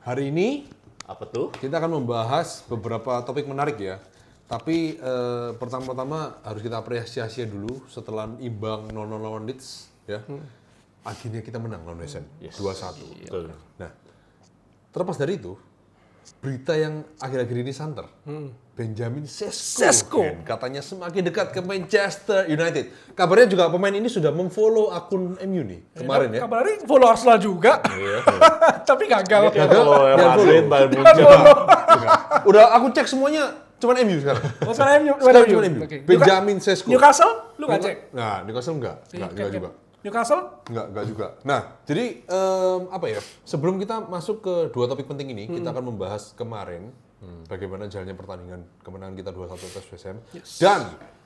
Hari ini Apa tuh? kita akan membahas beberapa topik menarik ya. Tapi pertama-tama harus kita apresiasi dulu setelah imbang 0-0 lawan Leeds ya. Akhirnya kita menang lawan West Ham 2-1. Betul. Nah, terlepas dari itu, berita yang akhir-akhir ini santer. Benjamin Sesko katanya semakin dekat ke Manchester United. Kabarnya juga pemain ini sudah memfollow akun MU nih kemarin ya. Kabarnya follow Arsenal juga. Tapi gagal. Kalau Real Dia Madrid, follow. Bayern Munchen. Udah aku cek semuanya cuman MU sekarang. Oh, sekarang MU. Sekarang cuman MU. Oke. Benjamin Sesko. Newcastle, lu nggak cek? Nah, Newcastle enggak juga. Newcastle? Enggak juga. Nah, jadi apa ya? Sebelum kita masuk ke dua topik penting ini, kita akan membahas kemarin bagaimana jalannya pertandingan kemenangan kita 2-1 atas West Ham. Dan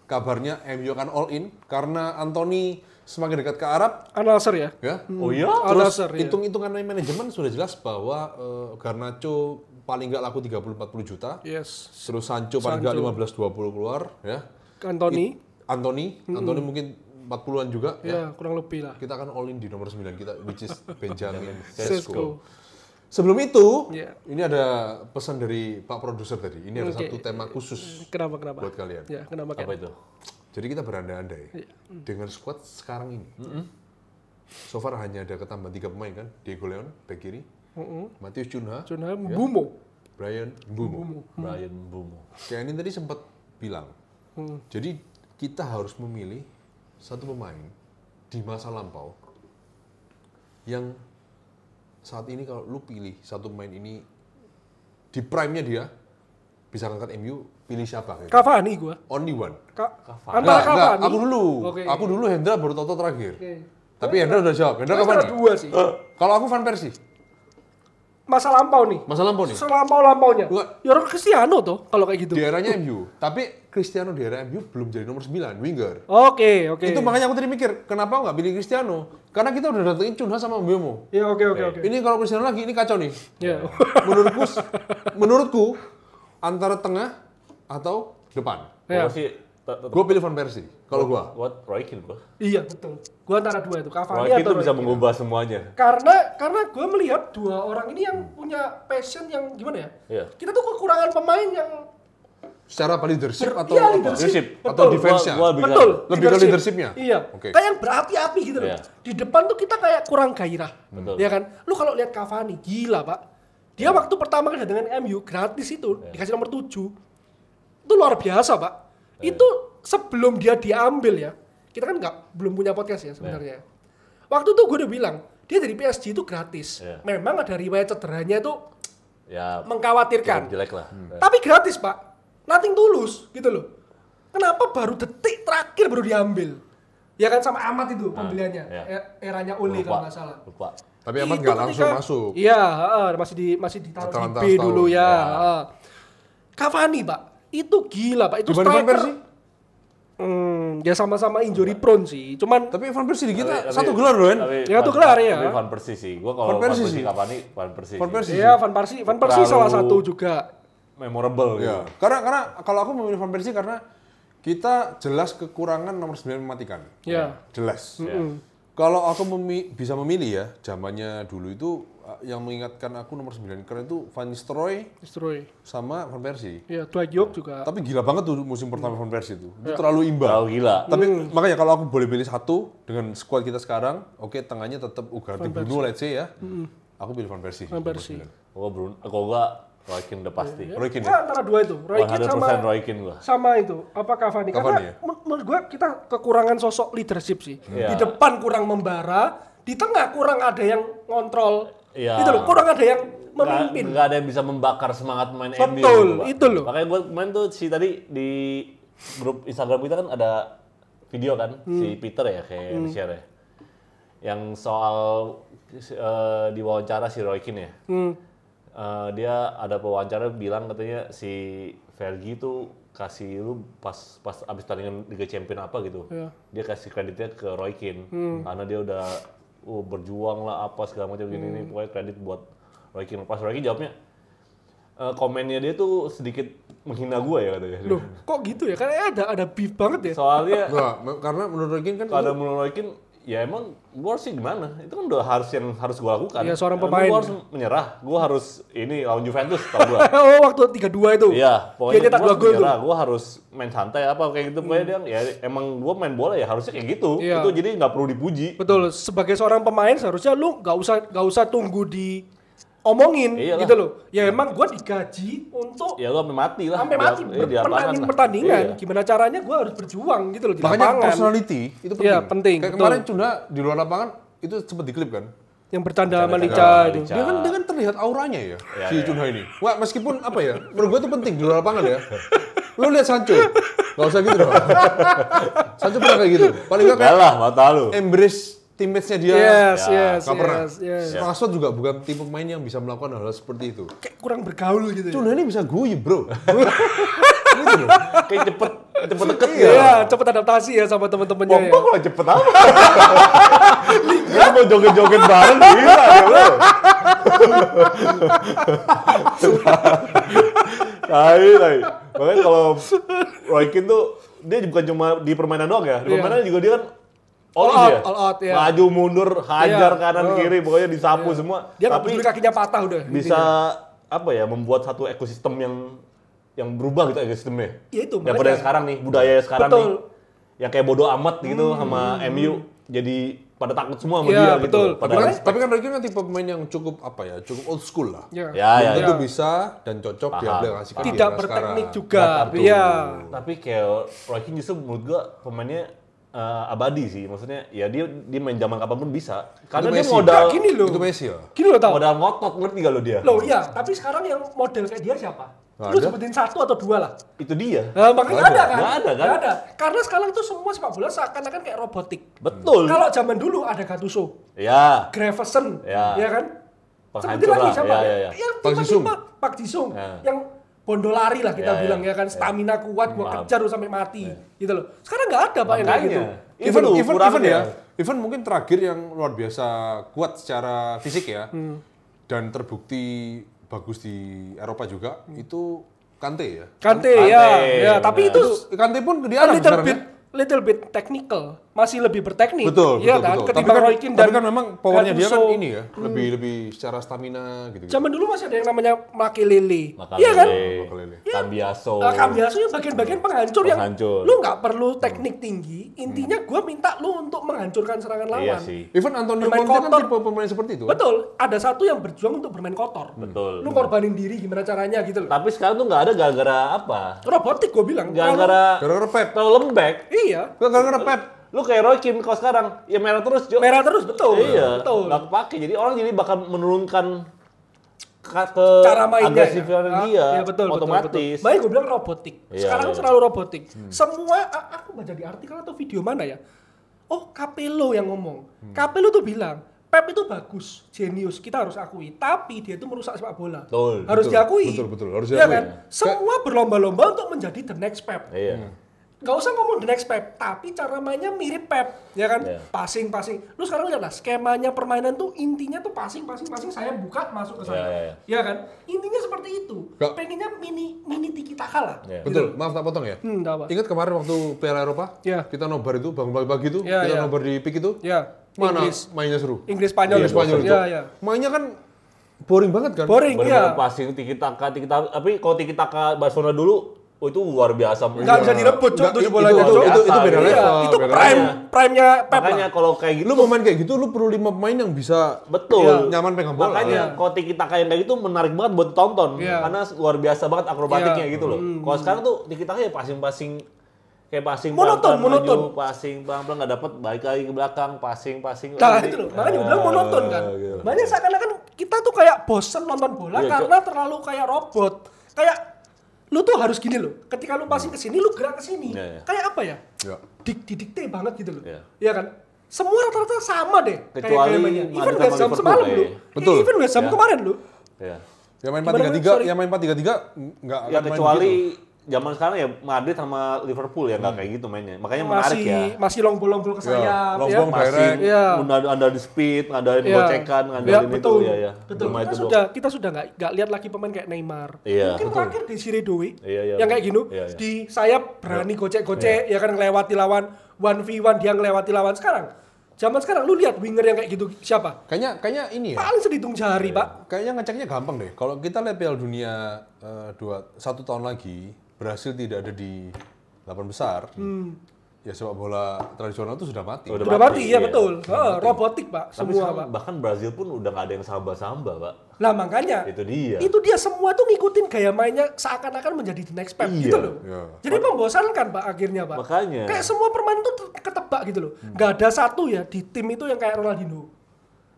kabarnya MU akan all in karena Anthony semakin dekat ke Arab. Al-Nassr ya? Ya. Oh iya? Terus Al-Nassr, ya. hitung-hitungan manajemen sudah jelas bahwa Garnacho paling nggak laku 30-40 juta. Yes. Terus Sancho paling nggak 15-20 keluar ya. Anthony? Anthony mungkin 40-an juga Ya, kurang lebih lah. Kita akan all in di nomor 9 kita, which is Benjamin Sesko. Sesko. Sebelum itu, Ya. ini ada pesan dari Pak Produser tadi. Ini ada Oke. satu tema khusus Kenapa? buat kalian. Ya, kenapa? Apa itu? Jadi kita berandai-andai dengan squad sekarang ini. So far hanya ada ketambahan 3 pemain kan. Diego Leon, back kiri. Matius Cunha, Cunha Mbumo. Brian Mbeumo. Brian Mbeumo. Kayak ini tadi sempat bilang. Jadi kita harus memilih satu pemain di masa lampau yang saat ini kalau lu pilih satu pemain ini di prime-nya dia bisa ngangkat MU, pilih siapa? Kayaknya? Cavani gua. Only one. Antara Cavani. Aku dulu. Oke. Aku dulu Hendra baru Toto terakhir. Oke. Tapi Hendra udah jawab. Hendra Gua Cavani. antara dua sih. Kalau aku Van Persie. Masa lampau nih. Masa lampau nih. Selampau-lampaunya. Gua- Ya orang Cristiano tuh kalau kayak gitu. Di eranya MU. Tapi Cristiano di era MU belum jadi nomor 9, winger. Oke. Itu makanya aku tadi mikir, kenapa nggak pilih Cristiano? Karena kita udah datengin Cunha sama Mbeumo. Ya, oke. Ini kalau Cristiano lagi, ini kacau nih. Ya. Menurutku, antara tengah atau depan. Ya. Gua sih Gue pilih Van Persie, kalau gue. Buat Roy Keane gua. Iya, betul. Gua antara dua itu, Cavani Roy Keane atau tuh bisa Roy Keane. mengubah semuanya. Karena gue melihat dua orang ini yang punya passion yang gimana ya? Iya. Kita tuh kekurangan pemain yang Secara apa leadership atau iya, apa? leadership. Atau Betul. defense-nya? Gua lebih betul. Lebih ke leadership-nya? Iya. Oke. Kayak yang berapi-api gitu loh. Iya. Di depan tuh kita kayak kurang gairah. Betul. Ya kan? Lu kalau lihat Cavani, gila, Pak. Dia waktu pertama kali dengan MU gratis itu dikasih nomor 7. Itu luar biasa, Pak. Itu sebelum dia diambil ya. Kita kan belum punya podcast ya sebenarnya. Waktu itu gue udah bilang, dia dari PSG itu gratis. Iya. Memang ada riwayat cederanya itu Ya, mengkhawatirkan. jelek lah. Tapi gratis, Pak. Nothing tulus gitu loh. Kenapa baru detik terakhir baru diambil? Ya kan sama Ahmad itu pembeliannya. iya. Eranya Ole kalau nggak salah. Lupa. Tapi Ahmad Itu nggak langsung ketika- masuk. Iya, masih ditaruh Atalanta di B setahun. dulu ya. Ya. Cavani, Pak. Itu gila, Pak. Itu Dibanding Van striker. Persie? Ya sama-sama injury prone sih. Cuman Tapi Van Persie di kita Tapi- satu gelar loh, Ren. Ya, satu gelar, ya. Tapi Van Persie sih. Gua Van kalau Van Persie Persie sih. Cavani, Van Persie. Van sih. Persie. ya Van Persie salah Terlalu- satu juga. Memorable Ya. gitu. Karena kalau aku memilih Van Persie karena kita jelas kekurangan nomor 9 mematikan. Ya. Jelas. Kalau aku bisa memilih ya, zamannya dulu itu yang mengingatkan aku nomor 9 karena itu Van Nistelrooy Destroy. sama Van Persie. Ya, Dwight York juga. Tapi gila banget tuh musim pertama Van Persie itu. Itu terlalu imbang. Terlalu gila. Tapi makanya kalau aku boleh pilih satu dengan squad kita sekarang, oke tengahnya tetap Ugarte Bruno let's say ya. Aku pilih Van Persie. Van Persie. Gua Bruno, kalau gua Roy Keane udah pasti. Roy Keane ya? Ya, antara dua itu. Roy Keane 100% Roy Keane gua. sama itu apa Cavani karena Cavani ya? menurut gua kita kekurangan sosok leadership sih. Iya. Di depan kurang membara, di tengah kurang ada yang ngontrol. Iya. Itu loh, kurang ada yang memimpin. Nggak ada yang bisa membakar semangat main MU. Betul, Pak. itu loh. Makanya gue main tuh tadi di grup Instagram kita kan ada video kan si Peter ya kayak yang share ya. Yang soal diwawancara si Roy Keane ya. Dia ada pewawancara bilang katanya si Fergie tuh kasih lu pas abis tandingan Liga Champion apa gitu. Iya. Dia kasih kreditnya ke Roy Keane karena dia udah berjuang lah apa segala macam gini nih pokoknya kredit buat Roy Keane. Pas Roy Keane jawabnya komennya dia tuh sedikit menghina gue ya katanya. Loh, kok gitu ya? Karena ada beef banget ya. Soalnya Nggak, karena menurut Roy Keane kan kalau menurut Roy Keane ya emang gue harus sih gimana? Itu kan udah yang harus gue lakukan. Iya, seorang Emang pemain. Gue harus menyerah. Gue harus ini lawan Juventus tau gue. Oh, waktu 3-2 itu. Iya, Dia pokoknya nyetak gue 2 harus gol tuh. menyerah. Gue harus main santai apa kayak gitu. Pokoknya dia ya emang gue main bola ya harusnya kayak gitu. Iya. Itu jadi nggak perlu dipuji. Betul, sebagai seorang pemain seharusnya lu nggak usah tunggu diomongin Iyalah. gitu loh. Ya emang gua digaji untuk Ya lu sampai mati lah. sampai mati Di lapangan menangin lah. pertandingan. Iya. Gimana caranya gua harus berjuang gitu loh di Makanya lapangan. personality itu penting. Iya, penting, Kayak betul. kemarin Cunda di luar lapangan itu sempat diklip kan. Yang bercanda sama Bercanda Lica sama itu. Lica. Dia kan terlihat auranya ya, Iya, si iya. Cunda ini. Wah, meskipun apa ya, menurut gua itu penting di luar lapangan ya. Lu lihat Sancho, nggak usah gitu dong. Sancho pernah kayak gitu. Paling nggak Enggak kayak lah, mata lu. embrace teammates-nya dia. Yes, Ya, yes, Nggak pernah. yes. Rashford juga bukan tipe pemain yang bisa melakukan hal seperti itu. Kayak kurang bergaul gitu. Ya. Cunda ini bisa guyu, bro. Gitu loh. Kayak cepet deket Iya, cepet adaptasi ya sama temen-temennya ya. Pogba kalau cepet apa? Dia mau joget-joget bareng gila ya lu. Tai. Makanya kalau Roy Keane tuh dia bukan cuma di permainan doang ya. Di Iya. permainan juga dia kan All in out, ya. all out, ya. Maju mundur, hajar Iya. kanan kiri, pokoknya disapu Iya. semua. Dia nggak Tapi peduli kakinya patah udah. bisa intinya. apa ya membuat satu ekosistem yang berubah gitu ekosistemnya. Ya itu, Daripada makanya. yang sekarang nih, budaya sekarang Betul. nih. Yang kayak bodoh amat gitu sama MU jadi pada takut semua sama Iya, dia betul. gitu. Pada Makanya- Tapi kan Roy Keane kan tipe pemain yang cukup apa ya, cukup old school lah. Ya. ya Belum tentu Iya. bisa dan cocok Paham. diaplikasikan di Tidak era berteknik sekarang. juga. Betul. Iya. Tapi kayak Roy Keane justru menurut gua pemainnya abadi sih. Maksudnya ya dia main zaman kapanpun bisa. Karena Itu dia Messi. modal Nah, gini loh. Itu Messi ya. Gini loh tau. modal ngotot, ngerti gak lo dia? Loh iya, tapi sekarang yang model kayak dia siapa? Nggak Lu ada. sebutin 1 atau 2 lah. Itu dia. Nah, makanya Nggak nggak ada ada. kan? Nggak ada kan? Nggak ada. Karena sekarang tuh semua sepak bola seakan-akan kayak robotik. Betul. Kalau zaman dulu ada Gattuso, Ya. Graveson, Ya. ya kan? Penghancur Sebutin lagi lah. siapa? Ya, ya. Yang Park Ji-sung. tiba-tiba Park Ji-sung, Ya. yang bondolari lah kita Ya, bilang ya. ya kan, stamina kuat, gua Maaf. kejar lu sampai mati, gitu loh. Sekarang nggak ada pak yang kayak gitu. Makanya. Even Itu kurangnya. ya. Even mungkin terakhir yang luar biasa kuat secara fisik ya. Dan terbukti bagus di Eropa juga itu Kante ya. Kante Kante, ya, tapi benar. itu Kante pun a diarang sekarang ya. little bit technical, masih lebih berteknik. Betul, Iya betul, kan? betul. Ketimbang Roy Keane Tapi kan memang powernya dia kan Gattuso. ini ya, lebih secara stamina gitu. Zaman dulu masih ada yang namanya Makelele. Makalele, Iya kan? Makalele. Cambiaso. Cambiaso yang bagian-bagian penghancur yang Penghancur. lu nggak perlu teknik tinggi. Intinya gue minta lu untuk menghancurkan serangan Iya lawan. sih. Even Antonio Bermain Conte kan kotor. tipe pemain seperti itu. Betul. Ada satu yang berjuang untuk bermain kotor. Betul. Lu korbanin diri gimana caranya gitu loh. Tapi sekarang tuh nggak ada gara-gara apa? Robotik gue bilang. Gara-gara Gara-gara Pep. terlalu lembek. Iya. Gara-gara Pep. Lu kayak Roy Keane kalau sekarang ya merah terus, Jo. Merah terus betul. Iya, Betul. nggak kepake. Jadi orang jadi bakal menurunkan ke Cara mainnya. agresifnya ya. dia Iya, betul, otomatis. Betul. Makanya gue bilang robotik. Iya, Sekarang iya. selalu robotik. Semua aku baca di artikel atau video mana ya? Oh, Capello yang ngomong. Capello tuh bilang, Pep itu bagus, jenius, kita harus akui. Tapi dia itu merusak sepak bola. Betul, Harus betul, diakui. betul, harus Iya diakui. kan? Semua berlomba-lomba untuk menjadi the next Pep. Iya. Gak usah ngomong the next Pep, tapi cara mainnya mirip Pep, ya kan? Iya. Passing. Lu sekarang lihat lah, skemanya permainan tuh intinya tuh passing. Saya buka masuk ke saya, Iya. ya kan? Intinya seperti itu. Gak- Pengennya mini tiki taka lah. Iya. Betul, maaf tak potong ya. Nggak apa. Ingat kemarin waktu Piala Eropa, Iya. kita nobar itu, bangun pagi-pagi itu, Iya, kita iya. nobar di PIK itu, Ya. mana Inggris, mainnya seru? Inggris Spanyol. Iya, Spanyol itu. Ya, ya. Mainnya kan boring banget kan? Boring, Benar-benar ya. passing tiki taka. Tapi kalau tiki taka Barcelona dulu, oh itu luar biasa. Nggak bisa direbut, Cok, Nggak, tuh itu- bolanya, itu- Cok. itu beda Iya, level. Itu beda prime, level. prime-nya Pep Makanya lah. kalau kayak gitu Lu mau main kayak gitu, lu perlu 5 pemain yang bisa betul. nyaman pegang bola. Makanya kalau tiki taka yang kayak gitu menarik banget buat ditonton. Iya. Karena luar biasa banget akrobatiknya Iya. gitu loh. Kalau sekarang tuh tiki taka ya passing-passing kayak passing Monoton, pelan-pelan monoton. maju, passing pelan-pelan nggak dapat, balik lagi ke belakang, passing. Nah itu loh, makanya gue bilang monoton kan. gitu. Makanya seakan-akan kita tuh kayak bosen nonton bola Iya, karena terlalu kayak robot. Kayak lu tuh harus gini loh. Ketika lu passing ke sini, lu gerak ke sini. Iya, iya. Kayak apa ya? Ya. Didikte banget gitu loh. Iya. Iya kan? Semua rata-rata sama deh. Kecuali kayak mainnya. Madrid Even sama West Ham Liverpool, semalam lu. Betul. Even West Ham Ya. kemarin lu. Iya. Yang main Gimana, 4-3-3, sorry? yang main 4-3-3 nggak akan Ya main kecuali begitu. zaman sekarang ya Madrid sama Liverpool ya nggak kayak gitu mainnya. Makanya menarik ya. Masih long-bol ke sayap. long ya. ball, Masih direct. Iya. ada di speed, ngadain Iya. gocekan, Ya, ngadain itu betul. ya. Betul. Cuma itu doang. Kita sudah nggak lihat lagi pemain kayak Neymar. Iya, Mungkin betul. terakhir di Siridowi Iya, iya. yang kayak gini Iya, iya. di sayap berani gocek-gocek ya kan ngelewati lawan 1v1 dia ngelewati lawan sekarang. Zaman sekarang lu lihat winger yang kayak gitu siapa? Kayaknya ini ya. Paling sehitung jari, Pak. Kayaknya ngeceknya gampang deh. Kalau kita lihat Piala Dunia 1 tahun lagi, Brasil tidak ada di 8 besar. Ya sepak bola tradisional itu sudah mati. Udah mati, ya iya. betul. Robotik, Pak. Tapi Semua, sekarang Pak. bahkan Brazil pun udah nggak ada yang samba-samba, Pak. Lah makanya Itu dia. Itu dia semua tuh ngikutin gaya mainnya seakan-akan menjadi the next Pep Iya. gitu loh. Iya. Jadi membosankan Pak akhirnya Pak. Makanya. Kayak semua permainan tuh ketebak gitu loh. Nggak ada satu ya di tim itu yang kayak Ronaldinho.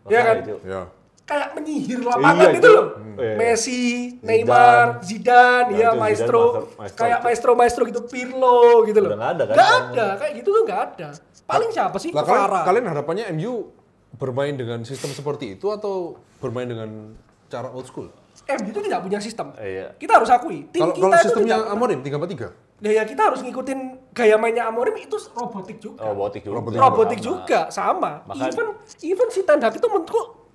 Ya kan? Makanya, Cuk. Ya. Kayak menyihir lapangan Iya, gitu Cuk. loh. Iya. Messi, Neymar, Zidane, Nah, ya itu maestro. Zidane, maestro. Kayak maestro gitu, Pirlo gitu loh. Udah nggak ada kan? Nggak ada, kayak gitu tuh nggak ada. Paling siapa sih? Lah Kvara. kalian harapannya MU bermain dengan sistem seperti itu atau bermain dengan cara old school? MU itu tidak punya sistem. Iya. Kita harus akui, tim Kalau kita itu sistemnya tidak. Amorim 3-4-3. Nah ya kita harus ngikutin gaya mainnya Amorim itu robotik juga. Robotik juga. Robotik juga sama. Maka- Even si Ten Hag itu menurutku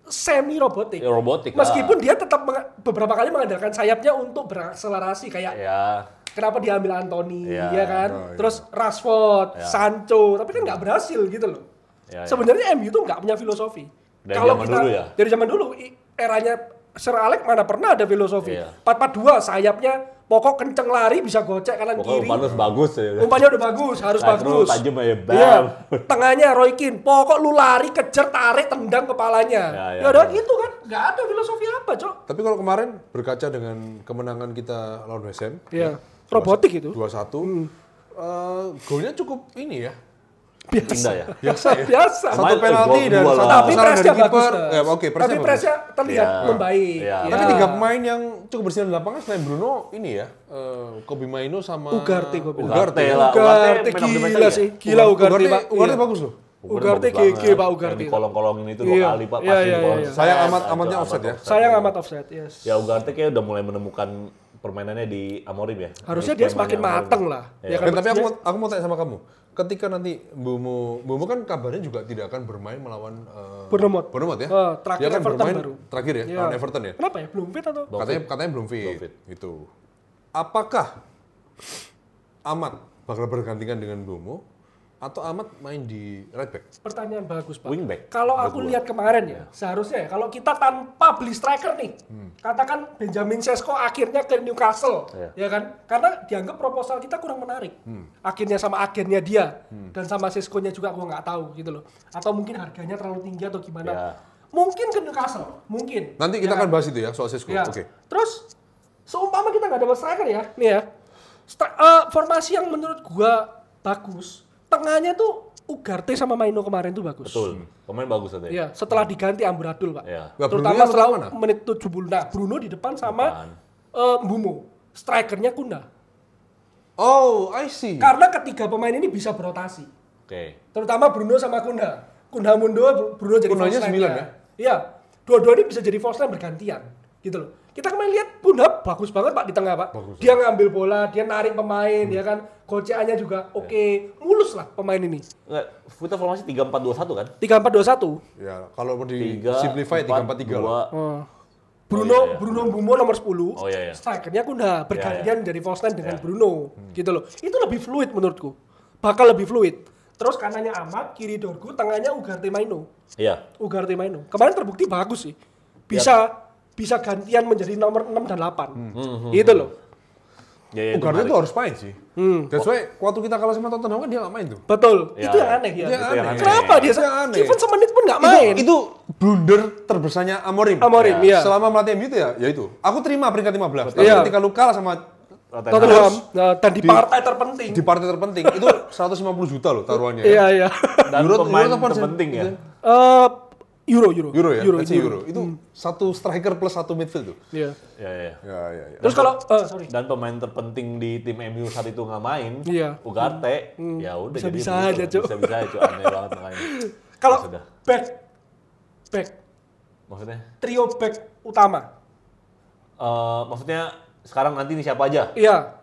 semi robotik. Ya, robotik Meskipun lah. dia tetap beberapa kali mengandalkan sayapnya untuk berakselerasi kayak Ya. kenapa dia ambil Anthony, Iya. ya kan? Oh, iya. Terus Rashford, Iya. Sancho, tapi kan nggak berhasil gitu loh. Ya, ya. Sebenarnya MU tuh nggak punya filosofi. Dari zaman dulu ya? Dari zaman dulu, eranya Sir Alex mana pernah ada filosofi. Iya. 4-4-2 sayapnya pokok kenceng lari bisa gocek kanan Pokoknya kiri. umpan bagus ya. Umpannya udah bagus, harus Nah, bagus. terus tajam aja, bam. Iya. Tengahnya Roy Keane, pokok lu lari, kejar, tarik, tendang kepalanya. Ya, ya, Ya udah ya. gitu kan, nggak ada filosofi apa, Cok. Tapi kalau kemarin berkaca dengan kemenangan kita lawan West Ham, Iya. Robotik itu. 2-1, golnya cukup ini ya. Indah ya. Biasa ya. Biasa. Satu Kemarin penalti gol dan kedua satu lah. Tapi kesalahan presnya dari bagus. kiper. Nas. Ya, oke, presnya Tapi bagus. presnya terlihat Iya. membaik. Iya. Tapi Ya. 3 pemain yang cukup bersinar di lapangan selain Bruno ini ya, Kobe Maino sama Ugarte, gua bilang. Ugarte ya. lah. Ugarte man of the match gila ya? sih. Gila Ugarte, Pak. Ugarte Iya. bagus loh. Ugarte bagus GG, banget. Pak, Ugarte. Yang di kolong-kolongin itu Iya. 2 kali, Pak. Iya, Pasti iya, di kolong. iya. Sayang Set, amatnya aja, offset ya. Sayang amat offset, yes. Ya Ugarte kayak udah mulai menemukan permainannya di Amorim ya. Harusnya Di dia semakin permainan Amorim. mateng lah. Iya. Ya kan? Tapi aku mau tanya sama kamu. Ketika nanti Mbomo kan kabarnya juga tidak akan bermain melawan Bournemouth. ya. Terakhir Dia akan Everton bermain baru. terakhir ya, Iya. lawan Everton ya. Kenapa ya? Belum fit atau? Katanya belum fit. Itu. Apakah Ahmad bakal bergantikan dengan Mbomo atau Ahmad main di right back? Pertanyaan bagus, Pak. Wingback. Kalau aku lihat kemarin ya, seharusnya ya, kalau kita tanpa beli striker nih, katakan Benjamin Sesko akhirnya ke Newcastle, ya kan? Karena dianggap proposal kita kurang menarik. Akhirnya sama agennya dia dan sama Sesko-nya juga gua nggak tahu gitu loh. Atau mungkin harganya terlalu tinggi atau gimana? Ya. Mungkin ke Newcastle, mungkin. Nanti kita Ya akan kan? bahas itu ya soal Sesko. Ya. Oke. Terus seumpama kita nggak dapat striker ya, nih ya. Formasi yang menurut gua bagus, tengahnya tuh Ugarte sama Maino kemarin tuh bagus. Betul. Pemain bagus tadi. Iya, setelah diganti Amburadul, Pak. Iya. Lah, Terutama Bruno-nya setelah mana? menit 70. Nah, Bruno di depan sama Mbumo. Strikernya Kunda. Oh, I see. Karena ketiga pemain ini bisa berotasi. Oke. Terutama Bruno sama Kunda. Kunda Mundo, Bruno jadi Kundanya false 9 line-nya. ya? Iya. Dua-dua ini bisa jadi false line bergantian. Gitu loh. Kita kemarin lihat Kunda bagus banget, Pak, di tengah, Pak. Dia ngambil bola, dia narik pemain, ya kan. Goceannya juga oke. Mulus lah pemain ini. Enggak, kita formasi 3-4-2-1 kan? 3-4-2-1. Ya, kalau mau di 3, simplify 3-4-3 lah. Bruno, Oh, iya, iya. Bruno Mbumo nomor 10. Oh, iya, iya. Strikernya Kunda bergantian dari false line dengan Iya. Bruno. Gitu loh. Itu lebih fluid menurutku. Bakal lebih fluid. Terus kanannya Ahmad, kiri Dorgu, tengahnya Ugarte Maino. Iya. Ugarte Maino. Kemarin terbukti bagus sih. Bisa gantian menjadi nomor 6 dan 8. Itu loh. Ya, ya, Ugarte menarik. itu harus main sih. That's why waktu kita kalah sama Tottenham kan dia nggak main tuh. Betul. Ya, itu yang ya. aneh ya. Itu yang aneh. Kenapa dia Itu yang aneh. even semenit pun nggak main? Itu blunder terbesarnya Amorim. Amorim, iya. Selama melatih MU itu ya itu. Aku terima peringkat 15. Tapi Iya. ketika lu kalah sama Tottenham. Nah, dan di partai terpenting. di partai terpenting itu 150 juta loh taruhannya. Iya, iya. Dan Euro pemain apa sih? terpenting ya. Euro ya, let's say Euro. Itu satu striker plus satu midfield tuh. Iya. Ya, ya. Ya. Terus kalau sorry. Dan pemain terpenting di tim MU saat itu nggak main, Iya. Ugarte, ya udah jadi Bisa-bisa begitu. aja, Cuk. Bisa-bisa aja, Cuk. Aneh banget makanya. Kalau Ya sudah. back Maksudnya? trio back utama. Maksudnya sekarang nanti ini siapa aja? Iya.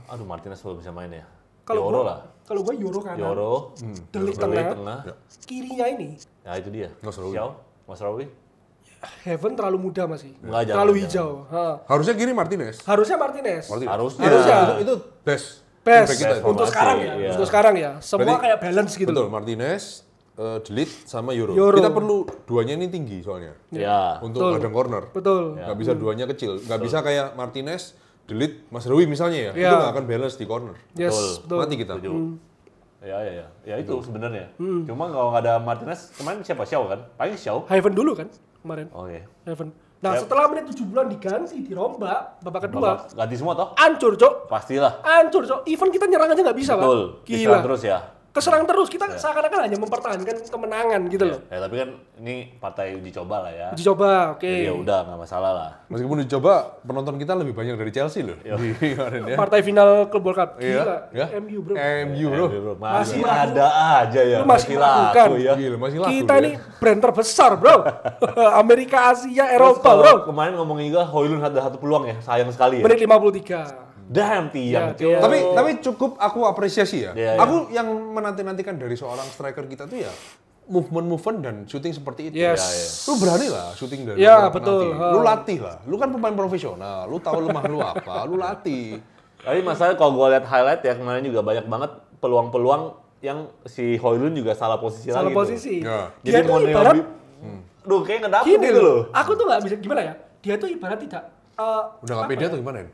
Aduh Martinez belum bisa main ya. Kalau Yoro gua- lah. Kalau gue Euro kanan, Yoro, Delik Delik tengah, tengah. kirinya ini Ya itu dia. Masraoui. Xiao, Masraoui. Heaven terlalu muda masih, Enggak, jangan, terlalu jangan. hijau. Ha. Harusnya kiri Martinez. Harusnya Martinez. Harusnya. Ya, Harusnya. itu best. Best kita itu. untuk sekarang ya. Iya. Untuk sekarang ya. Semua Berarti- kayak balance gitu Betul, loh. Martinez, Delit sama Euro. Euro. Kita perlu duanya ini tinggi soalnya. Ya. Untuk Betul. hadang corner. Betul. Nggak bisa duanya kecil. Nggak bisa kayak Martinez, Delit, Mas Rui misalnya ya. Iya. Itu nggak akan balance di corner. Yes, betul. Mati kita. Setuju. Ya itu sebenarnya. Cuma kalau nggak ada Martinez, kemarin siapa? Xiao kan? Paling Xiao. Haven dulu kan kemarin. Oke. Haven. Nah, setelah menit 70-an diganti, dirombak babak kedua. Bapak ganti semua toh? Hancur, Cok. Pastilah. Hancur, Cok. Even kita nyerang aja nggak bisa, Betul. Pak. Diserang Gila. terus ya. Keserang terus. Kita seakan-akan hanya mempertahankan kemenangan gitu loh. Ya tapi kan ini partai uji coba lah ya. Uji coba, oke. Jadi ya udah nggak masalah lah. Meskipun dicoba, penonton kita lebih banyak dari Chelsea loh. Di kemarin ya. Partai final Club World Cup. Iya. Gila. Ya. MU, bro. MU bro. Masih Masih ada aja ya. Lu masih melakukan. laku ya. Gila, masih laku Kita dia. ini brand terbesar, bro. Amerika, Asia, Terus Eropa, kalau bro. kemarin ngomongin juga Højlund ada satu peluang ya, sayang sekali ya. Menit 53. Damn tiang. Ya, cuy. dia- Tapi cukup aku apresiasi ya. Iya, iya. Aku yang menanti-nantikan dari seorang striker kita tuh ya movement dan shooting seperti itu. Yes. Lu berani lah shooting dari Ya, luar betul. penalti. Lu latih lah. Lu kan pemain profesional. Lu tahu lemah lu apa. Lu latih. Tapi masalahnya kalau gue lihat highlight ya kemarin juga banyak banget peluang-peluang yang si Højlund juga salah posisi Salah lagi. posisi. Ya. Dia Jadi tuh mau ibarat duh kayak nggak dapet gini gitu loh. Aku tuh nggak bisa gimana ya. Dia tuh ibarat tidak Udah nggak pede atau gimana?